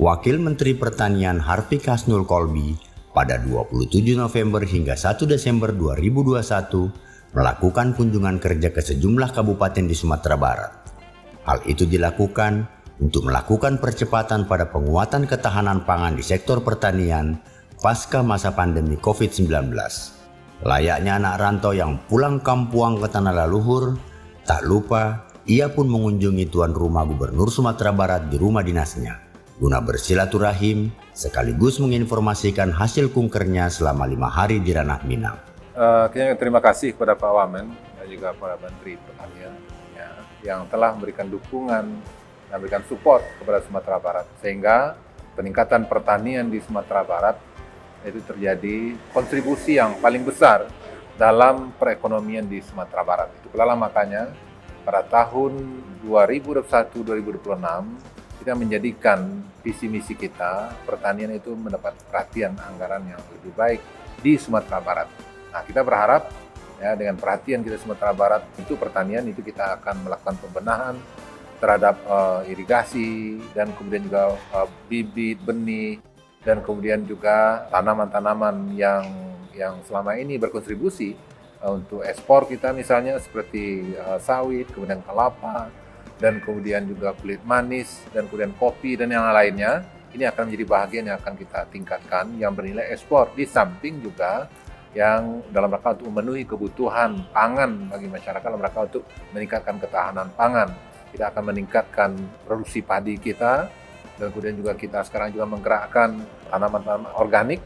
Wakil Menteri Pertanian Harvey Kasnul Kolbi pada 27 November hingga 1 Desember 2021 melakukan kunjungan kerja ke sejumlah kabupaten di Sumatera Barat. Hal itu dilakukan untuk melakukan percepatan pada penguatan ketahanan pangan di sektor pertanian pasca masa pandemi COVID-19. Layaknya anak rantau yang pulang kampung ke tanah leluhur, tak lupa ia pun mengunjungi tuan rumah Gubernur Sumatera Barat di rumah dinasnya, guna bersilaturahim sekaligus menginformasikan hasil kunkernya selama 5 hari di Ranah Minang. Terima kasih kepada Pak Wamen dan juga para Menteri Pertanian yang telah memberikan dukungan dan memberikan support kepada Sumatera Barat, sehingga peningkatan pertanian di Sumatera Barat itu terjadi kontribusi yang paling besar dalam perekonomian di Sumatera Barat. Itulah makanya pada tahun 2021-2026 kita menjadikan visi misi kita pertanian itu mendapat perhatian anggaran yang lebih baik di Sumatera Barat. Nah, kita berharap dengan perhatian kita Sumatera Barat itu pertanian itu kita akan melakukan pembenahan terhadap irigasi dan kemudian juga bibit benih dan kemudian juga tanaman-tanaman yang selama ini berkontribusi untuk ekspor kita, misalnya seperti sawit, kemudian kelapa, dan kemudian juga kulit manis, dan kemudian kopi, dan yang lainnya. Ini akan menjadi bahagian yang akan kita tingkatkan yang bernilai ekspor, di samping juga yang dalam rangka untuk memenuhi kebutuhan pangan bagi masyarakat, dalam rangka untuk meningkatkan ketahanan pangan. Kita akan meningkatkan produksi padi kita, dan kemudian juga kita sekarang juga menggerakkan tanaman-tanaman organik,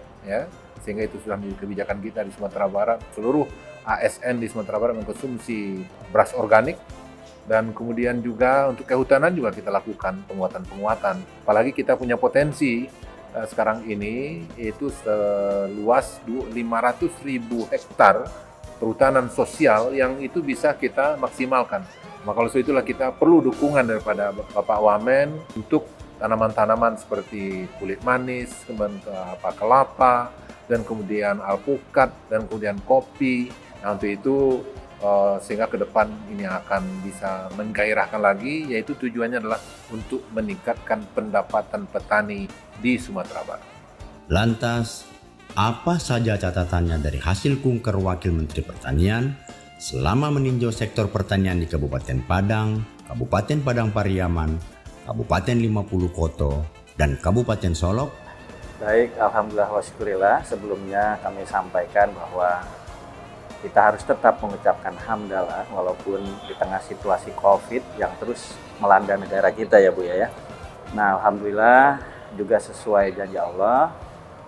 sehingga itu sudah menjadi kebijakan kita di Sumatera Barat. Seluruh ASN di Sumatera Barat mengkonsumsi beras organik, dan kemudian juga untuk kehutanan juga kita lakukan penguatan. Apalagi kita punya potensi sekarang ini itu seluas 500.000 hektar perhutanan sosial yang itu bisa kita maksimalkan. Maka oleh itulah kita perlu dukungan daripada Bapak Wamen untuk tanaman-tanaman seperti kulit manis, kemudian kelapa, dan kemudian alpukat, dan kemudian kopi. Nah, untuk itu sehingga ke depan ini akan bisa menggairahkan lagi, yaitu tujuannya adalah untuk meningkatkan pendapatan petani di Sumatera Barat. Lantas, apa saja catatannya dari hasil kunker Wakil Menteri Pertanian selama meninjau sektor pertanian di Kabupaten Padang, Kabupaten Padang Pariaman, Kabupaten 50 Koto, dan Kabupaten Solok? Baik, alhamdulillah wa syukurillah. Sebelumnya kami sampaikan bahwa kita harus tetap mengucapkan hamdalah walaupun di tengah situasi COVID yang terus melanda negara kita ya Bu ya. Nah, alhamdulillah juga sesuai janji Allah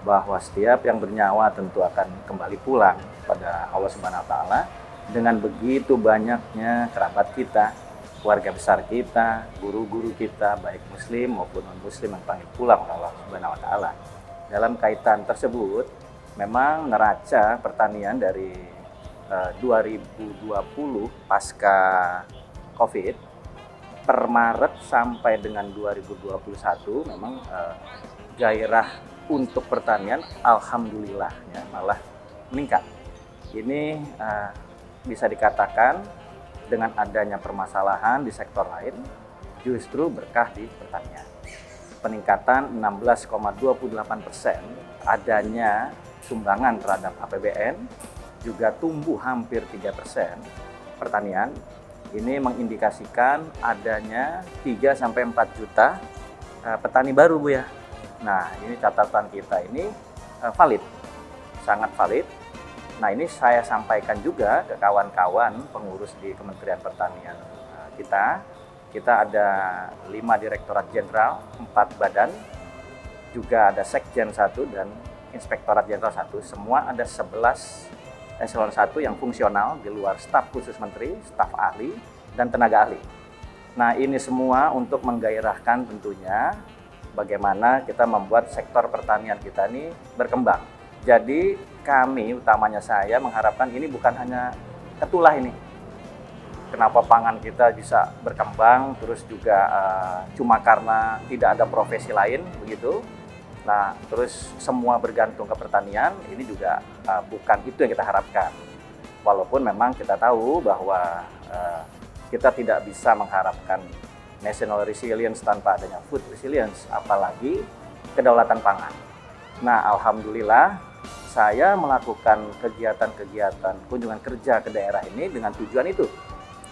bahwa setiap yang bernyawa tentu akan kembali pulang pada Allah Subhanahu wa taala. Dengan begitu banyaknya kerabat kita, keluarga besar kita, guru-guru kita, baik muslim maupun non-muslim yang panggil pulang oleh Allah Subhanahu wa taala. Dalam kaitan tersebut, memang neraca pertanian dari 2020 pasca Covid per Maret sampai dengan 2021 memang gairah untuk pertanian alhamdulillah malah meningkat. Ini bisa dikatakan dengan adanya permasalahan di sektor lain justru berkah di pertanian. Peningkatan 16,28%, adanya sumbangan terhadap APBN juga tumbuh hampir 3%. Pertanian ini mengindikasikan adanya 3-4 juta petani baru Bu ya. Nah, ini catatan kita ini valid, sangat valid. Nah, ini saya sampaikan juga ke kawan-kawan pengurus di Kementerian Pertanian kita. Kita ada 5 Direktorat Jenderal, 4 badan, juga ada Sekjen 1 dan Inspektorat Jenderal 1. Semua ada 11 eselon 1 yang fungsional di luar staf khusus menteri, staf ahli, dan tenaga ahli. Nah, ini semua untuk menggairahkan tentunya bagaimana kita membuat sektor pertanian kita ini berkembang. Jadi kami, utamanya saya mengharapkan ini bukan hanya ketulah ini. Kenapa pangan kita bisa berkembang, terus juga cuma karena tidak ada profesi lain, begitu. Nah, terus semua bergantung ke pertanian, ini juga bukan itu yang kita harapkan. Walaupun memang kita tahu bahwa kita tidak bisa mengharapkan national resilience tanpa adanya food resilience, apalagi kedaulatan pangan. Nah, alhamdulillah saya melakukan kegiatan-kegiatan kunjungan kerja ke daerah ini dengan tujuan itu,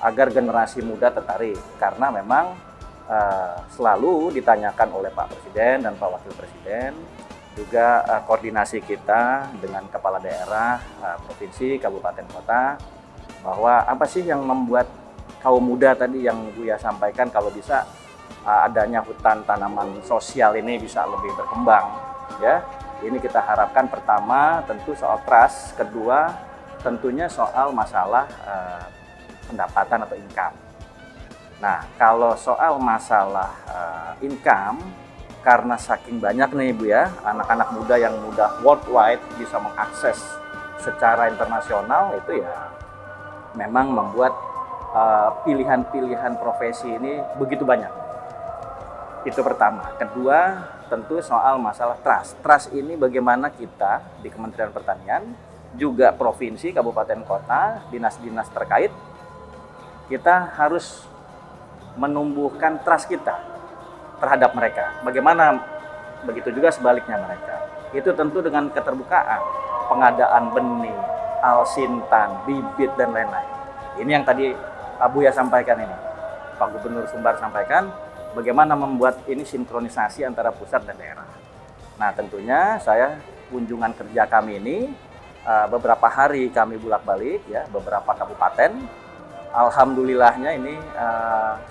agar generasi muda tertarik. Karena memang selalu ditanyakan oleh Pak Presiden dan Pak Wakil Presiden, juga koordinasi kita dengan kepala daerah, provinsi, kabupaten, kota, bahwa apa sih yang membuat kaum muda tadi yang Buya sampaikan, kalau bisa adanya hutan tanaman sosial ini bisa lebih berkembang, ya. Ini kita harapkan, pertama tentu soal trust, kedua tentunya soal masalah pendapatan atau income. Nah, kalau soal masalah income, karena saking banyak nih Bu ya, anak-anak muda yang mudah worldwide bisa mengakses secara internasional, itu ya memang membuat pilihan-pilihan profesi ini begitu banyak. Itu pertama. Kedua, tentu soal masalah trust. Trust ini bagaimana kita di Kementerian Pertanian, juga provinsi, kabupaten, kota, dinas-dinas terkait, kita harus menumbuhkan trust kita terhadap mereka. Bagaimana begitu juga sebaliknya mereka. Itu tentu dengan keterbukaan, pengadaan benih, alsintan, bibit, dan lain-lain. Ini yang tadi Pak Buya sampaikan ini, Pak Gubernur Sumbar sampaikan, bagaimana membuat ini sinkronisasi antara pusat dan daerah. Nah, tentunya saya kunjungan kerja kami ini, beberapa hari kami bolak-balik ya, beberapa kabupaten. Alhamdulillahnya ini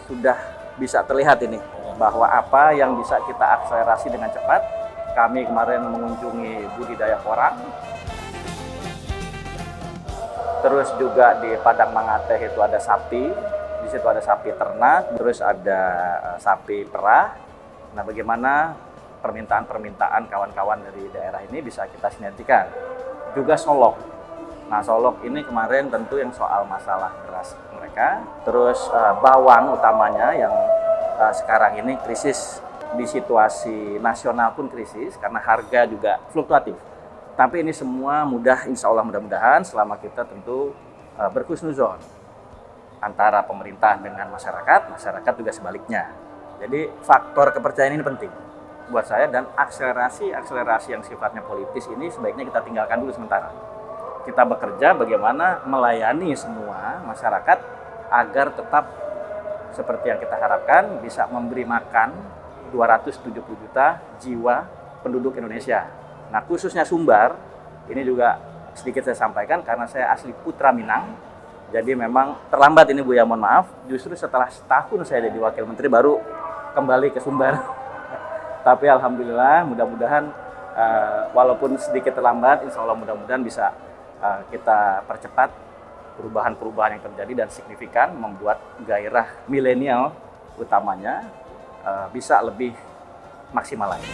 sudah bisa terlihat ini, bahwa apa yang bisa kita akselerasi dengan cepat. Kami kemarin mengunjungi budidaya porang, terus juga di Padang Mangateh itu ada sapi, di situ ada sapi ternak, terus ada sapi perah. Nah, bagaimana permintaan-permintaan kawan-kawan dari daerah ini bisa kita sinergikan. Juga Solok. Nah, Solok ini kemarin tentu yang soal masalah beras mereka, terus bawang utamanya yang sekarang ini krisis, di situasi nasional pun krisis karena harga juga fluktuatif. Tapi ini semua insya Allah mudah-mudahan selama kita tentu berhusnuzon antara pemerintah dengan masyarakat, masyarakat juga sebaliknya. Jadi faktor kepercayaan ini penting buat saya, dan akselerasi yang sifatnya politis ini sebaiknya kita tinggalkan dulu sementara. Kita bekerja bagaimana melayani semua masyarakat agar tetap seperti yang kita harapkan, bisa memberi makan 270 juta jiwa penduduk Indonesia. Nah, khususnya Sumbar, ini juga sedikit saya sampaikan karena saya asli Putra Minang. Jadi memang terlambat ini Bu ya, mohon maaf. Justru setelah setahun saya jadi Wakil Menteri baru kembali ke Sumbar. Tapi alhamdulillah, mudah-mudahan walaupun sedikit terlambat, insya Allah mudah-mudahan bisa kita percepat perubahan-perubahan yang terjadi dan signifikan, membuat gairah milenial utamanya bisa lebih maksimal lagi.